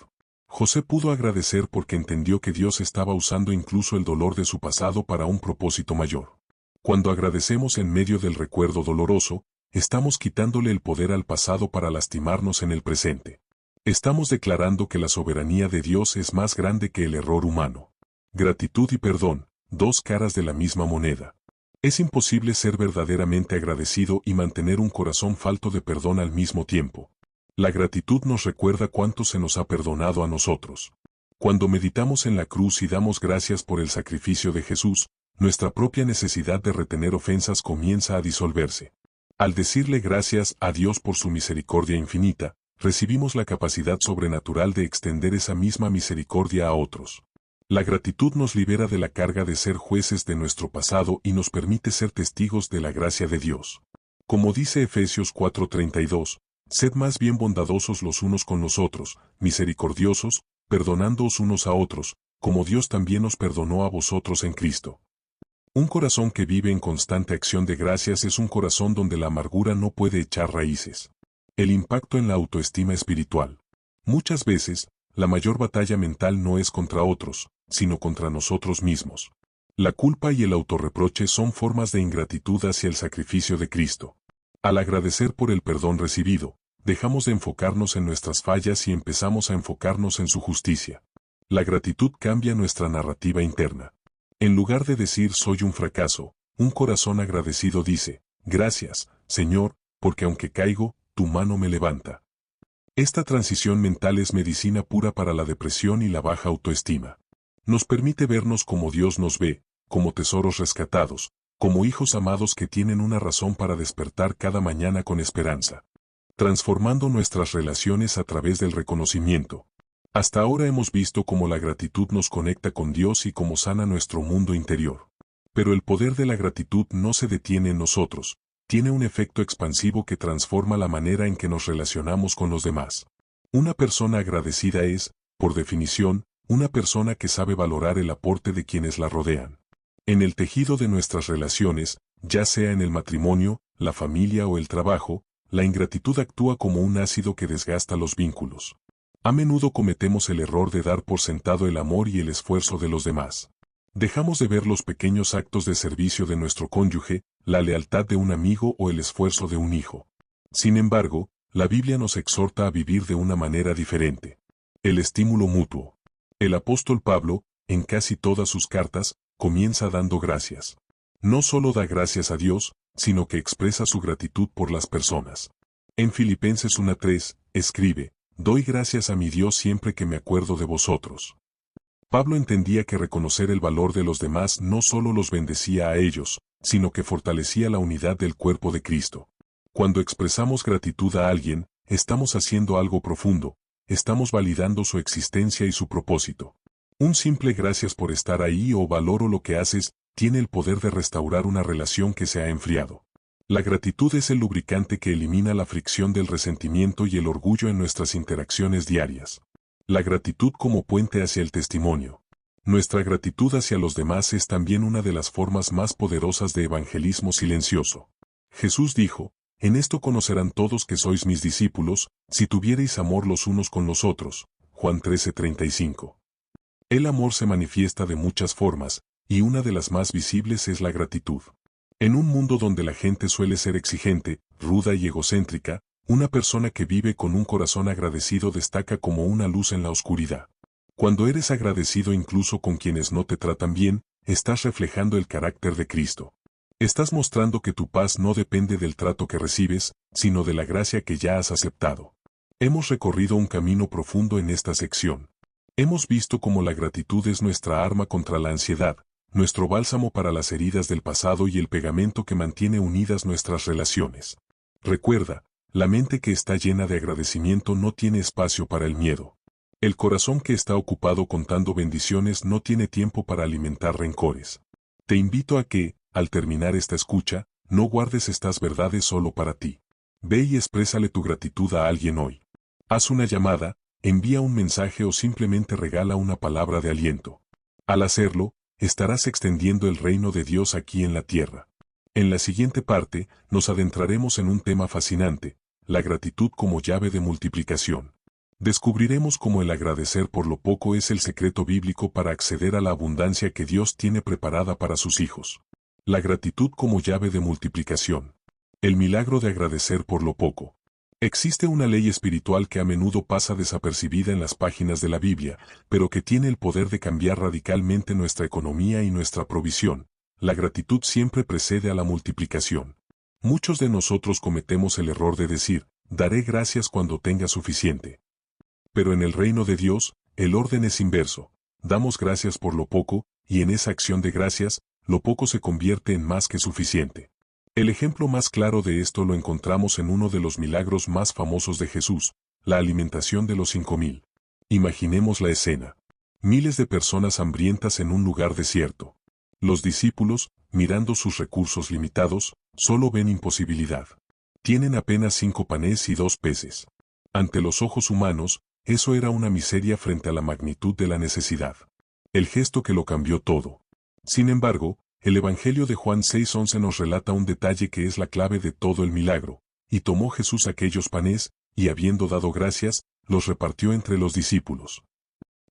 José pudo agradecer porque entendió que Dios estaba usando incluso el dolor de su pasado para un propósito mayor. Cuando agradecemos en medio del recuerdo doloroso, estamos quitándole el poder al pasado para lastimarnos en el presente. Estamos declarando que la soberanía de Dios es más grande que el error humano. Gratitud y perdón, dos caras de la misma moneda. Es imposible ser verdaderamente agradecido y mantener un corazón falto de perdón al mismo tiempo. La gratitud nos recuerda cuánto se nos ha perdonado a nosotros. Cuando meditamos en la cruz y damos gracias por el sacrificio de Jesús, nuestra propia necesidad de retener ofensas comienza a disolverse. Al decirle gracias a Dios por su misericordia infinita, recibimos la capacidad sobrenatural de extender esa misma misericordia a otros. La gratitud nos libera de la carga de ser jueces de nuestro pasado y nos permite ser testigos de la gracia de Dios. Como dice Efesios 4:32, sed más bien bondadosos los unos con los otros, misericordiosos, perdonándoos unos a otros, como Dios también os perdonó a vosotros en Cristo. Un corazón que vive en constante acción de gracias es un corazón donde la amargura no puede echar raíces. El impacto en la autoestima espiritual. Muchas veces, la mayor batalla mental no es contra otros, sino contra nosotros mismos. La culpa y el autorreproche son formas de ingratitud hacia el sacrificio de Cristo. Al agradecer por el perdón recibido, dejamos de enfocarnos en nuestras fallas y empezamos a enfocarnos en su justicia. La gratitud cambia nuestra narrativa interna. En lugar de decir soy un fracaso, un corazón agradecido dice, gracias, Señor, porque aunque caigo, tu mano me levanta. Esta transición mental es medicina pura para la depresión y la baja autoestima. Nos permite vernos como Dios nos ve, como tesoros rescatados, como hijos amados que tienen una razón para despertar cada mañana con esperanza. Transformando nuestras relaciones a través del reconocimiento. Hasta ahora hemos visto cómo la gratitud nos conecta con Dios y cómo sana nuestro mundo interior. Pero el poder de la gratitud no se detiene en nosotros, tiene un efecto expansivo que transforma la manera en que nos relacionamos con los demás. Una persona agradecida es, por definición, una persona que sabe valorar el aporte de quienes la rodean. En el tejido de nuestras relaciones, ya sea en el matrimonio, la familia o el trabajo, la ingratitud actúa como un ácido que desgasta los vínculos. A menudo cometemos el error de dar por sentado el amor y el esfuerzo de los demás. Dejamos de ver los pequeños actos de servicio de nuestro cónyuge, la lealtad de un amigo o el esfuerzo de un hijo. Sin embargo, la Biblia nos exhorta a vivir de una manera diferente. El estímulo mutuo. El apóstol Pablo, en casi todas sus cartas, comienza dando gracias. No solo da gracias a Dios, sino que expresa su gratitud por las personas. En Filipenses 1:3, escribe, doy gracias a mi Dios siempre que me acuerdo de vosotros. Pablo entendía que reconocer el valor de los demás no solo los bendecía a ellos, sino que fortalecía la unidad del cuerpo de Cristo. Cuando expresamos gratitud a alguien, estamos haciendo algo profundo, estamos validando su existencia y su propósito. Un simple gracias por estar ahí o valoro lo que haces, tiene el poder de restaurar una relación que se ha enfriado. La gratitud es el lubricante que elimina la fricción del resentimiento y el orgullo en nuestras interacciones diarias. La gratitud como puente hacia el testimonio. Nuestra gratitud hacia los demás es también una de las formas más poderosas de evangelismo silencioso. Jesús dijo, en esto conocerán todos que sois mis discípulos, si tuviereis amor los unos con los otros. Juan 13:35. El amor se manifiesta de muchas formas, y una de las más visibles es la gratitud. En un mundo donde la gente suele ser exigente, ruda y egocéntrica, Una persona que vive con un corazón agradecido destaca como una luz en la oscuridad. Cuando eres agradecido incluso con quienes no te tratan bien, estás reflejando el carácter de Cristo. Estás mostrando que tu paz no depende del trato que recibes, sino de la gracia que ya has aceptado. Hemos recorrido un camino profundo en esta sección. Hemos visto cómo la gratitud es nuestra arma contra la ansiedad, nuestro bálsamo para las heridas del pasado y el pegamento que mantiene unidas nuestras relaciones. Recuerda, la mente que está llena de agradecimiento no tiene espacio para el miedo. El corazón que está ocupado contando bendiciones no tiene tiempo para alimentar rencores. Te invito a que, al terminar esta escucha, no guardes estas verdades solo para ti. Ve y exprésale tu gratitud a alguien hoy. Haz una llamada, envía un mensaje o simplemente regala una palabra de aliento. Al hacerlo, estarás extendiendo el reino de Dios aquí en la tierra. En la siguiente parte, nos adentraremos en un tema fascinante, la gratitud como llave de multiplicación. Descubriremos cómo el agradecer por lo poco es el secreto bíblico para acceder a la abundancia que Dios tiene preparada para sus hijos. La gratitud como llave de multiplicación. El milagro de agradecer por lo poco. Existe una ley espiritual que a menudo pasa desapercibida en las páginas de la Biblia, pero que tiene el poder de cambiar radicalmente nuestra economía y nuestra provisión. La gratitud siempre precede a la multiplicación. Muchos de nosotros cometemos el error de decir, daré gracias cuando tenga suficiente. Pero en el reino de Dios, el orden es inverso. Damos gracias por lo poco, y en esa acción de gracias, lo poco se convierte en más que suficiente. El ejemplo más claro de esto lo encontramos en uno de los milagros más famosos de Jesús, la alimentación de los 5,000. Imaginemos la escena. Miles de personas hambrientas en un lugar desierto. Los discípulos, mirando sus recursos limitados, solo ven imposibilidad. Tienen apenas 5 panes y 2 peces. Ante los ojos humanos, eso era una miseria frente a la magnitud de la necesidad. El gesto que lo cambió todo. Sin embargo, el Evangelio de Juan 6:11 nos relata un detalle que es la clave de todo el milagro. Y tomó Jesús aquellos panes, y habiendo dado gracias, los repartió entre los discípulos.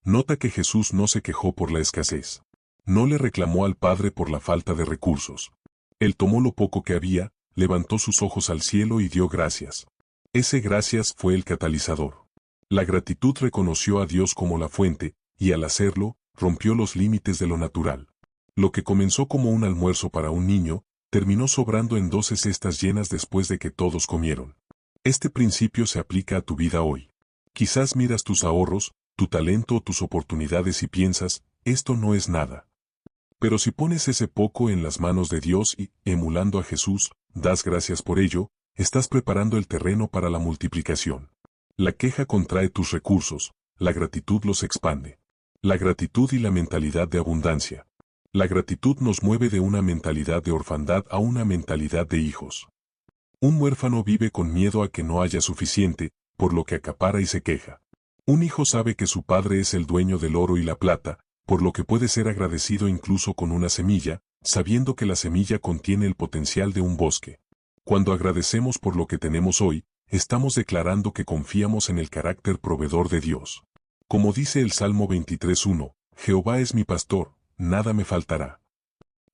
Nota que Jesús no se quejó por la escasez. No le reclamó al Padre por la falta de recursos. Él tomó lo poco que había, levantó sus ojos al cielo y dio gracias. Ese gracias fue el catalizador. La gratitud reconoció a Dios como la fuente, y al hacerlo, rompió los límites de lo natural. Lo que comenzó como un almuerzo para un niño, terminó sobrando en 12 cestas llenas después de que todos comieron. Este principio se aplica a tu vida hoy. Quizás miras tus ahorros, tu talento o tus oportunidades y piensas, esto no es nada. Pero si pones ese poco en las manos de Dios y, emulando a Jesús, das gracias por ello, estás preparando el terreno para la multiplicación. La queja contrae tus recursos, la gratitud los expande. La gratitud y la mentalidad de abundancia. La gratitud nos mueve de una mentalidad de orfandad a una mentalidad de hijos. Un huérfano vive con miedo a que no haya suficiente, por lo que acapara y se queja. Un hijo sabe que su padre es el dueño del oro y la plata, por lo que puede ser agradecido incluso con una semilla, sabiendo que la semilla contiene el potencial de un bosque. Cuando agradecemos por lo que tenemos hoy, estamos declarando que confiamos en el carácter proveedor de Dios. Como dice el Salmo 23:1, Jehová es mi pastor, nada me faltará.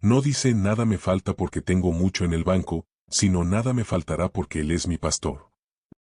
No dice nada me falta porque tengo mucho en el banco, sino nada me faltará porque Él es mi pastor.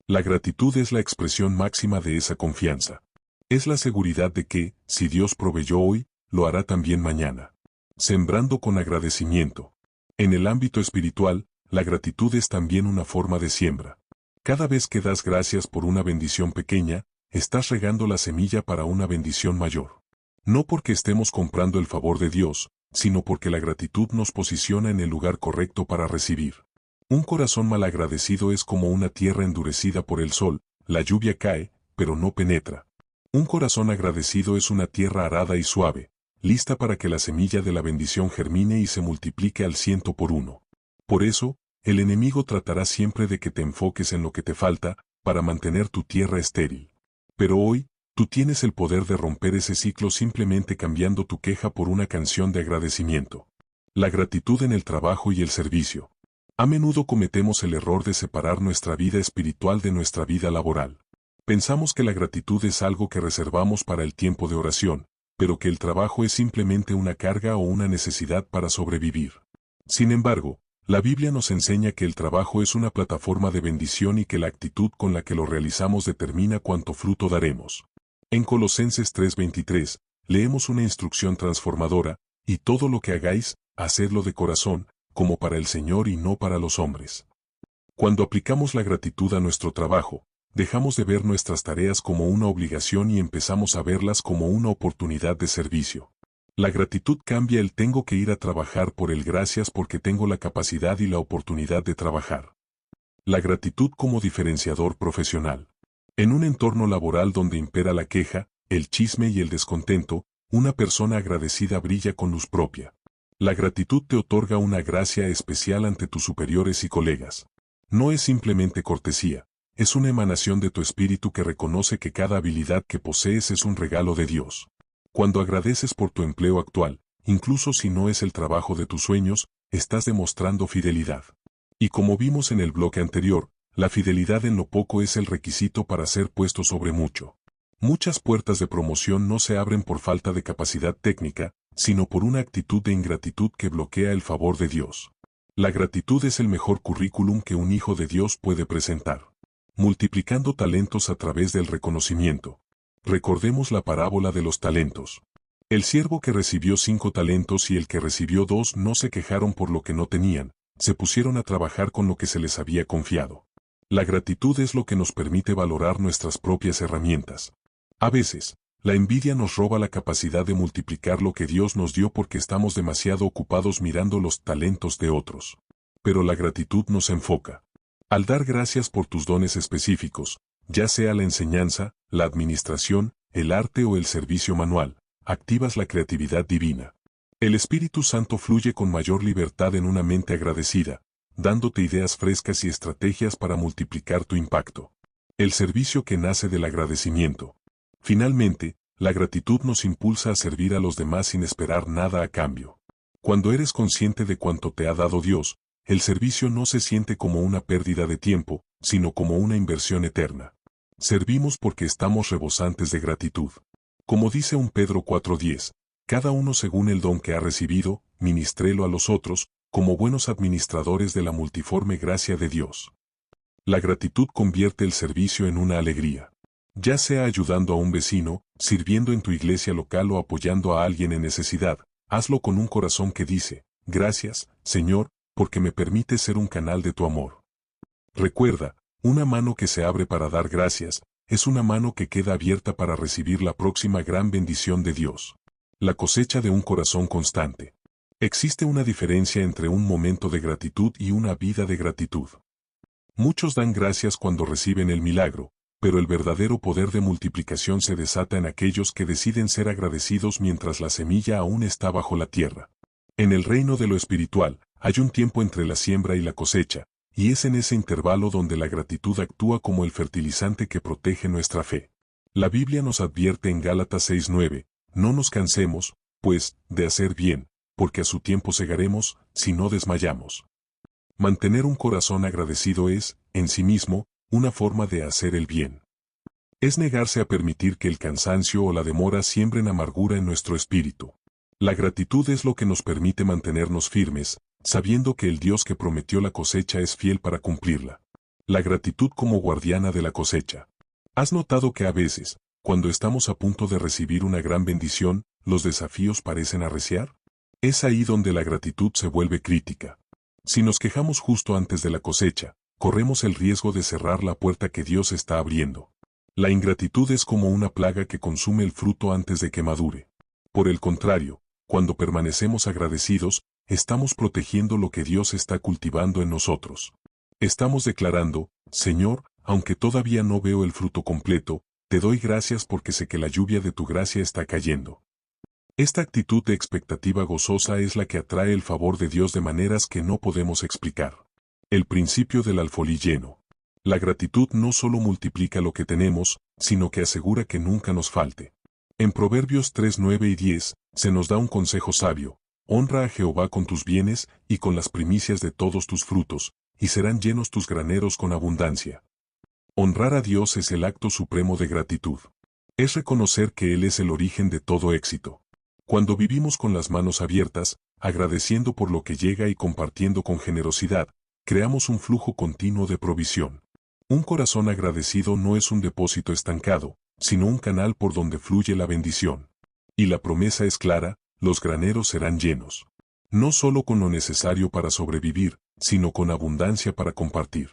La gratitud es la expresión máxima de esa confianza. Es la seguridad de que, si Dios proveyó hoy, lo hará también mañana. Sembrando con agradecimiento. En el ámbito espiritual, la gratitud es también una forma de siembra. Cada vez que das gracias por una bendición pequeña, estás regando la semilla para una bendición mayor. No porque estemos comprando el favor de Dios, sino porque la gratitud nos posiciona en el lugar correcto para recibir. Un corazón malagradecido es como una tierra endurecida por el sol, la lluvia cae, pero no penetra. Un corazón agradecido es una tierra arada y suave, lista para que la semilla de la bendición germine y se multiplique al 100 por 1. Por eso, el enemigo tratará siempre de que te enfoques en lo que te falta, para mantener tu tierra estéril. Pero hoy, tú tienes el poder de romper ese ciclo simplemente cambiando tu queja por una canción de agradecimiento. La gratitud en el trabajo y el servicio. A menudo cometemos el error de separar nuestra vida espiritual de nuestra vida laboral. Pensamos que la gratitud es algo que reservamos para el tiempo de oración, pero que el trabajo es simplemente una carga o una necesidad para sobrevivir. Sin embargo, La Biblia nos enseña que el trabajo es una plataforma de bendición y que la actitud con la que lo realizamos determina cuánto fruto daremos. En Colosenses 3:23, leemos una instrucción transformadora: y todo lo que hagáis, hacedlo de corazón, como para el Señor y no para los hombres. Cuando aplicamos la gratitud a nuestro trabajo, dejamos de ver nuestras tareas como una obligación y empezamos a verlas como una oportunidad de servicio. La gratitud cambia el tengo que ir a trabajar por el gracias porque tengo la capacidad y la oportunidad de trabajar. La gratitud como diferenciador profesional. En un entorno laboral donde impera la queja, el chisme y el descontento, una persona agradecida brilla con luz propia. La gratitud te otorga una gracia especial ante tus superiores y colegas. No es simplemente cortesía, es una emanación de tu espíritu que reconoce que cada habilidad que posees es un regalo de Dios. Cuando agradeces por tu empleo actual, incluso si no es el trabajo de tus sueños, estás demostrando fidelidad. Y como vimos en el bloque anterior, la fidelidad en lo poco es el requisito para ser puesto sobre mucho. Muchas puertas de promoción no se abren por falta de capacidad técnica, sino por una actitud de ingratitud que bloquea el favor de Dios. La gratitud es el mejor currículum que un hijo de Dios puede presentar. Multiplicando talentos a través del reconocimiento. Recordemos la parábola de los talentos. El siervo que recibió 5 talentos y el que recibió 2 no se quejaron por lo que no tenían, se pusieron a trabajar con lo que se les había confiado. La gratitud es lo que nos permite valorar nuestras propias herramientas. A veces, la envidia nos roba la capacidad de multiplicar lo que Dios nos dio porque estamos demasiado ocupados mirando los talentos de otros. Pero la gratitud nos enfoca. Al dar gracias por tus dones específicos, ya sea la enseñanza, la administración, el arte o el servicio manual, activas la creatividad divina. El Espíritu Santo fluye con mayor libertad en una mente agradecida, dándote ideas frescas y estrategias para multiplicar tu impacto. El servicio que nace del agradecimiento. Finalmente, la gratitud nos impulsa a servir a los demás sin esperar nada a cambio. Cuando eres consciente de cuánto te ha dado Dios, el servicio no se siente como una pérdida de tiempo, sino como una inversión eterna. Servimos porque estamos rebosantes de gratitud. Como dice 1 Pedro 4:10, cada uno según el don que ha recibido, ministrélo a los otros, como buenos administradores de la multiforme gracia de Dios. La gratitud convierte el servicio en una alegría. Ya sea ayudando a un vecino, sirviendo en tu iglesia local o apoyando a alguien en necesidad, hazlo con un corazón que dice, gracias, Señor, porque me permite ser un canal de tu amor. Recuerda, una mano que se abre para dar gracias, es una mano que queda abierta para recibir la próxima gran bendición de Dios. La cosecha de un corazón constante. Existe una diferencia entre un momento de gratitud y una vida de gratitud. Muchos dan gracias cuando reciben el milagro, pero el verdadero poder de multiplicación se desata en aquellos que deciden ser agradecidos mientras la semilla aún está bajo la tierra. En el reino de lo espiritual, hay un tiempo entre la siembra y la cosecha, y es en ese intervalo donde la gratitud actúa como el fertilizante que protege nuestra fe. La Biblia nos advierte en Gálatas 6:9, no nos cansemos, pues, de hacer bien, porque a su tiempo segaremos, si no desmayamos. Mantener un corazón agradecido es, en sí mismo, una forma de hacer el bien. Es negarse a permitir que el cansancio o la demora siembren amargura en nuestro espíritu. La gratitud es lo que nos permite mantenernos firmes, sabiendo que el Dios que prometió la cosecha es fiel para cumplirla. La gratitud como guardiana de la cosecha. ¿Has notado que a veces, cuando estamos a punto de recibir una gran bendición, los desafíos parecen arreciar? Es ahí donde la gratitud se vuelve crítica. Si nos quejamos justo antes de la cosecha, corremos el riesgo de cerrar la puerta que Dios está abriendo. La ingratitud es como una plaga que consume el fruto antes de que madure. Por el contrario, cuando permanecemos agradecidos, estamos protegiendo lo que Dios está cultivando en nosotros. Estamos declarando, Señor, aunque todavía no veo el fruto completo, te doy gracias porque sé que la lluvia de tu gracia está cayendo. Esta actitud de expectativa gozosa es la que atrae el favor de Dios de maneras que no podemos explicar. El principio del alfolí lleno. La gratitud no solo multiplica lo que tenemos, sino que asegura que nunca nos falte. En Proverbios 3:9 y 10, se nos da un consejo sabio: honra a Jehová con tus bienes y con las primicias de todos tus frutos, y serán llenos tus graneros con abundancia. Honrar a Dios es el acto supremo de gratitud. Es reconocer que Él es el origen de todo éxito. Cuando vivimos con las manos abiertas, agradeciendo por lo que llega y compartiendo con generosidad, creamos un flujo continuo de provisión. Un corazón agradecido no es un depósito estancado, sino un canal por donde fluye la bendición. Y la promesa es clara, los graneros serán llenos. No solo con lo necesario para sobrevivir, sino con abundancia para compartir.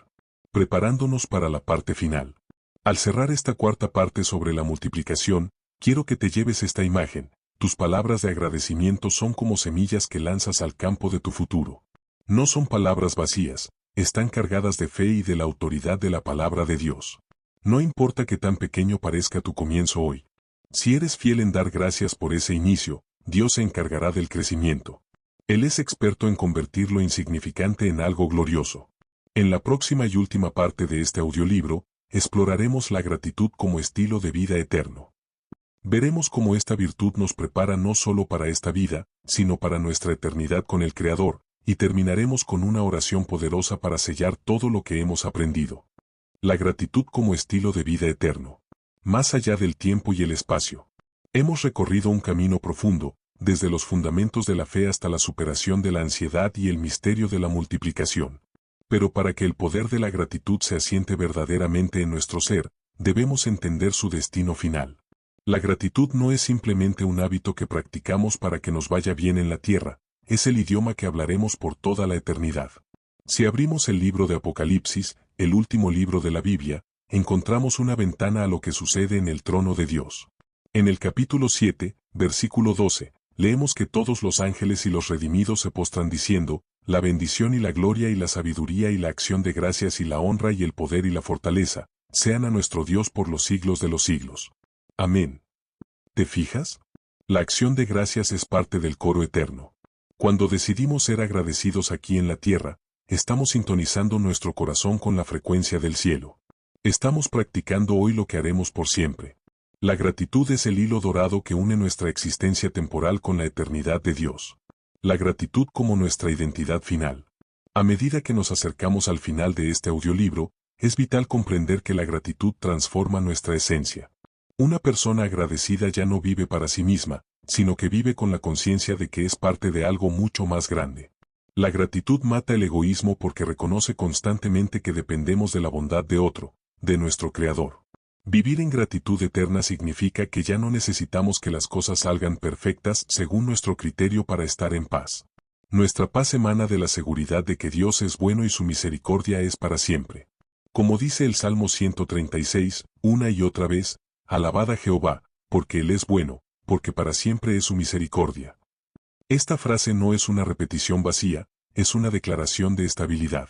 Preparándonos para la parte final. Al cerrar esta cuarta parte sobre la multiplicación, quiero que te lleves esta imagen. Tus palabras de agradecimiento son como semillas que lanzas al campo de tu futuro. No son palabras vacías, están cargadas de fe y de la autoridad de la palabra de Dios. No importa que tan pequeño parezca tu comienzo hoy. Si eres fiel en dar gracias por ese inicio, Dios se encargará del crecimiento. Él es experto en convertir lo insignificante en algo glorioso. En la próxima y última parte de este audiolibro, exploraremos la gratitud como estilo de vida eterno. Veremos cómo esta virtud nos prepara no solo para esta vida, sino para nuestra eternidad con el Creador, y terminaremos con una oración poderosa para sellar todo lo que hemos aprendido. La gratitud como estilo de vida eterno. Más allá del tiempo y el espacio. Hemos recorrido un camino profundo, desde los fundamentos de la fe hasta la superación de la ansiedad y el misterio de la multiplicación. Pero para que el poder de la gratitud se asiente verdaderamente en nuestro ser, debemos entender su destino final. La gratitud no es simplemente un hábito que practicamos para que nos vaya bien en la tierra, es el idioma que hablaremos por toda la eternidad. Si abrimos el libro de Apocalipsis, el último libro de la Biblia, encontramos una ventana a lo que sucede en el trono de Dios. En el capítulo 7, versículo 12, leemos que todos los ángeles y los redimidos se postran diciendo, la bendición y la gloria y la sabiduría y la acción de gracias y la honra y el poder y la fortaleza, sean a nuestro Dios por los siglos de los siglos. Amén. ¿Te fijas? La acción de gracias es parte del coro eterno. Cuando decidimos ser agradecidos aquí en la tierra, estamos sintonizando nuestro corazón con la frecuencia del cielo. Estamos practicando hoy lo que haremos por siempre. La gratitud es el hilo dorado que une nuestra existencia temporal con la eternidad de Dios. La gratitud como nuestra identidad final. A medida que nos acercamos al final de este audiolibro, es vital comprender que la gratitud transforma nuestra esencia. Una persona agradecida ya no vive para sí misma, sino que vive con la conciencia de que es parte de algo mucho más grande. La gratitud mata el egoísmo porque reconoce constantemente que dependemos de la bondad de otro, de nuestro Creador. Vivir en gratitud eterna significa que ya no necesitamos que las cosas salgan perfectas según nuestro criterio para estar en paz. Nuestra paz emana de la seguridad de que Dios es bueno y su misericordia es para siempre. Como dice el Salmo 136, una y otra vez, alabad a Jehová, porque Él es bueno, porque para siempre es su misericordia. Esta frase no es una repetición vacía, es una declaración de estabilidad.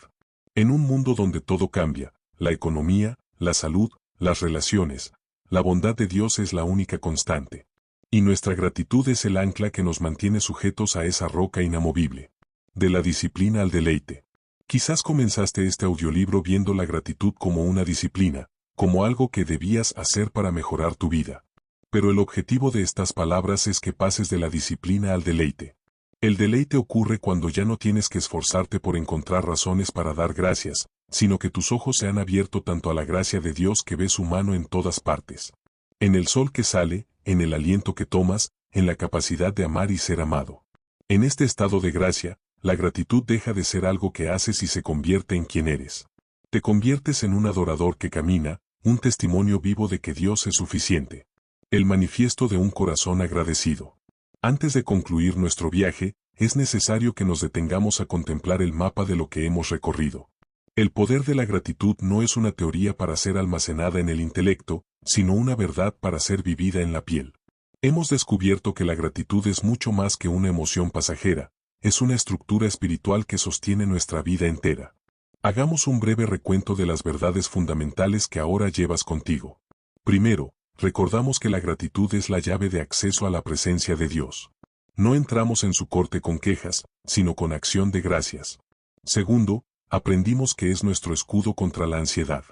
En un mundo donde todo cambia, la economía, la salud, las relaciones, la bondad de Dios es la única constante. Y nuestra gratitud es el ancla que nos mantiene sujetos a esa roca inamovible. De la disciplina al deleite. Quizás comenzaste este audiolibro viendo la gratitud como una disciplina, como algo que debías hacer para mejorar tu vida. Pero el objetivo de estas palabras es que pases de la disciplina al deleite. El deleite ocurre cuando ya no tienes que esforzarte por encontrar razones para dar gracias, sino que tus ojos se han abierto tanto a la gracia de Dios que ves su mano en todas partes. En el sol que sale, en el aliento que tomas, en la capacidad de amar y ser amado. En este estado de gracia, la gratitud deja de ser algo que haces y se convierte en quien eres. Te conviertes en un adorador que camina, un testimonio vivo de que Dios es suficiente. El manifiesto de un corazón agradecido. Antes de concluir nuestro viaje, es necesario que nos detengamos a contemplar el mapa de lo que hemos recorrido. El poder de la gratitud no es una teoría para ser almacenada en el intelecto, sino una verdad para ser vivida en la piel. Hemos descubierto que la gratitud es mucho más que una emoción pasajera, es una estructura espiritual que sostiene nuestra vida entera. Hagamos un breve recuento de las verdades fundamentales que ahora llevas contigo. Primero, recordamos que la gratitud es la llave de acceso a la presencia de Dios. No entramos en su corte con quejas, sino con acción de gracias. Segundo, aprendimos que es nuestro escudo contra la ansiedad.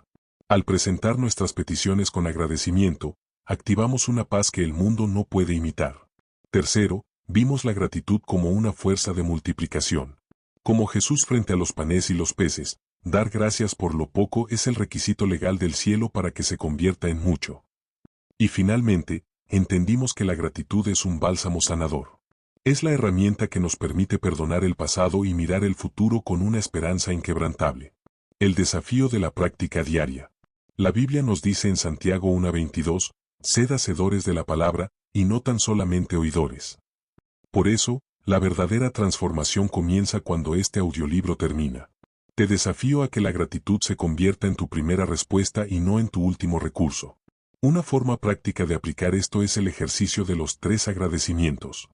Al presentar nuestras peticiones con agradecimiento, activamos una paz que el mundo no puede imitar. Tercero, vimos la gratitud como una fuerza de multiplicación. Como Jesús frente a los panes y los peces, dar gracias por lo poco es el requisito legal del cielo para que se convierta en mucho. Y finalmente, entendimos que la gratitud es un bálsamo sanador. Es la herramienta que nos permite perdonar el pasado y mirar el futuro con una esperanza inquebrantable. El desafío de la práctica diaria. La Biblia nos dice en Santiago 1:22, sed hacedores de la palabra, y no tan solamente oidores. Por eso, la verdadera transformación comienza cuando este audiolibro termina. Te desafío a que la gratitud se convierta en tu primera respuesta y no en tu último recurso. Una forma práctica de aplicar esto es el ejercicio de los 3 agradecimientos.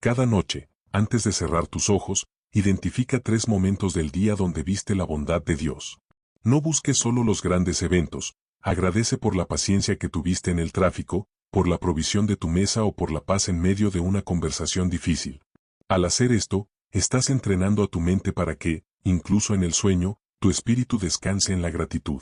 Cada noche, antes de cerrar tus ojos, identifica 3 momentos del día donde viste la bondad de Dios. No busques solo los grandes eventos, agradece por la paciencia que tuviste en el tráfico, por la provisión de tu mesa o por la paz en medio de una conversación difícil. Al hacer esto, estás entrenando a tu mente para que, incluso en el sueño, tu espíritu descanse en la gratitud.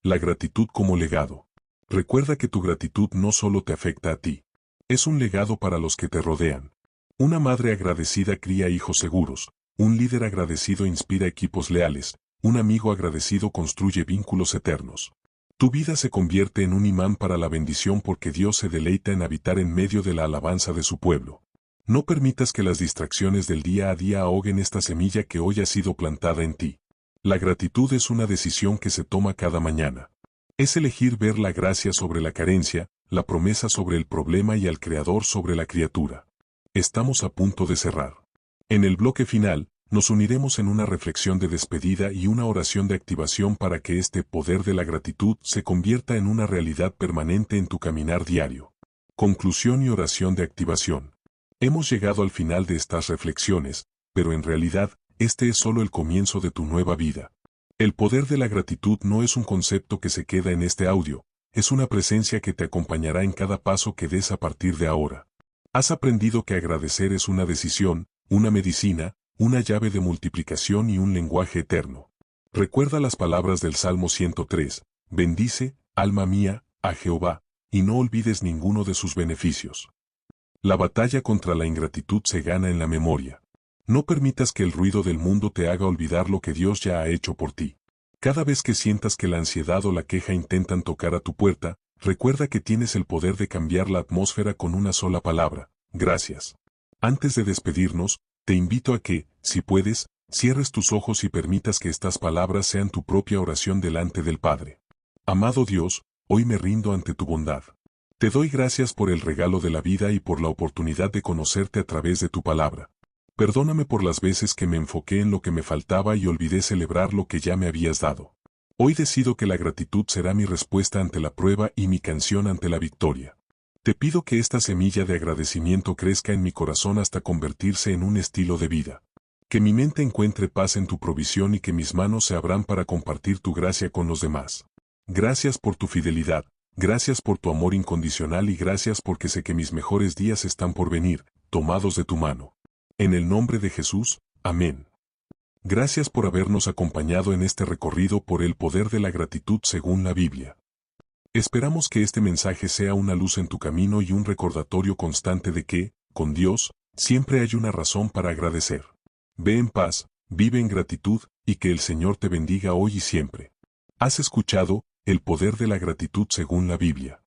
La gratitud como legado. Recuerda que tu gratitud no solo te afecta a ti. Es un legado para los que te rodean. Una madre agradecida cría hijos seguros, un líder agradecido inspira equipos leales, un amigo agradecido construye vínculos eternos. Tu vida se convierte en un imán para la bendición porque Dios se deleita en habitar en medio de la alabanza de su pueblo. No permitas que las distracciones del día a día ahoguen esta semilla que hoy ha sido plantada en ti. La gratitud es una decisión que se toma cada mañana. Es elegir ver la gracia sobre la carencia, la promesa sobre el problema y al Creador sobre la criatura. Estamos a punto de cerrar. En el bloque final, nos uniremos en una reflexión de despedida y una oración de activación para que este poder de la gratitud se convierta en una realidad permanente en tu caminar diario. Conclusión y oración de activación. Hemos llegado al final de estas reflexiones, pero en realidad, este es solo el comienzo de tu nueva vida. El poder de la gratitud no es un concepto que se queda en este audio, es una presencia que te acompañará en cada paso que des a partir de ahora. Has aprendido que agradecer es una decisión, una medicina, una llave de multiplicación y un lenguaje eterno. Recuerda las palabras del Salmo 103, bendice, alma mía, a Jehová, y no olvides ninguno de sus beneficios. La batalla contra la ingratitud se gana en la memoria. No permitas que el ruido del mundo te haga olvidar lo que Dios ya ha hecho por ti. Cada vez que sientas que la ansiedad o la queja intentan tocar a tu puerta, recuerda que tienes el poder de cambiar la atmósfera con una sola palabra, gracias. Antes de despedirnos, te invito a que, si puedes, cierres tus ojos y permitas que estas palabras sean tu propia oración delante del Padre. Amado Dios, hoy me rindo ante tu bondad. Te doy gracias por el regalo de la vida y por la oportunidad de conocerte a través de tu palabra. Perdóname por las veces que me enfoqué en lo que me faltaba y olvidé celebrar lo que ya me habías dado. Hoy decido que la gratitud será mi respuesta ante la prueba y mi canción ante la victoria. Te pido que esta semilla de agradecimiento crezca en mi corazón hasta convertirse en un estilo de vida. Que mi mente encuentre paz en tu provisión y que mis manos se abran para compartir tu gracia con los demás. Gracias por tu fidelidad, gracias por tu amor incondicional y gracias porque sé que mis mejores días están por venir, tomados de tu mano. En el nombre de Jesús, amén. Gracias por habernos acompañado en este recorrido por el poder de la gratitud según la Biblia. Esperamos que este mensaje sea una luz en tu camino y un recordatorio constante de que, con Dios, siempre hay una razón para agradecer. Ve en paz, vive en gratitud, y que el Señor te bendiga hoy y siempre. Has escuchado, el poder de la gratitud según la Biblia.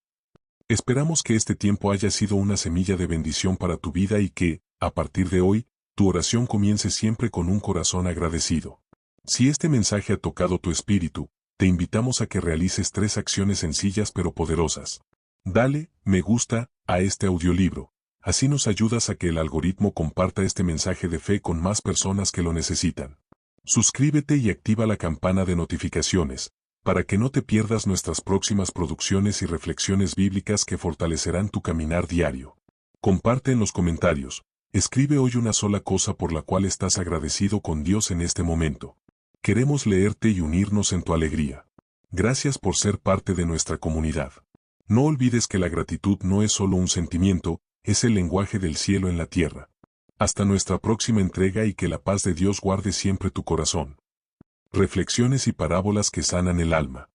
Esperamos que este tiempo haya sido una semilla de bendición para tu vida y que, a partir de hoy, tu oración comience siempre con un corazón agradecido. Si este mensaje ha tocado tu espíritu, te invitamos a que realices 3 acciones sencillas pero poderosas. Dale, me gusta, a este audiolibro. Así nos ayudas a que el algoritmo comparta este mensaje de fe con más personas que lo necesitan. Suscríbete y activa la campana de notificaciones, para que no te pierdas nuestras próximas producciones y reflexiones bíblicas que fortalecerán tu caminar diario. Comparte en los comentarios. Escribe hoy una sola cosa por la cual estás agradecido con Dios en este momento. Queremos leerte y unirnos en tu alegría. Gracias por ser parte de nuestra comunidad. No olvides que la gratitud no es solo un sentimiento, es el lenguaje del cielo en la tierra. Hasta nuestra próxima entrega y que la paz de Dios guarde siempre tu corazón. Reflexiones y parábolas que sanan el alma.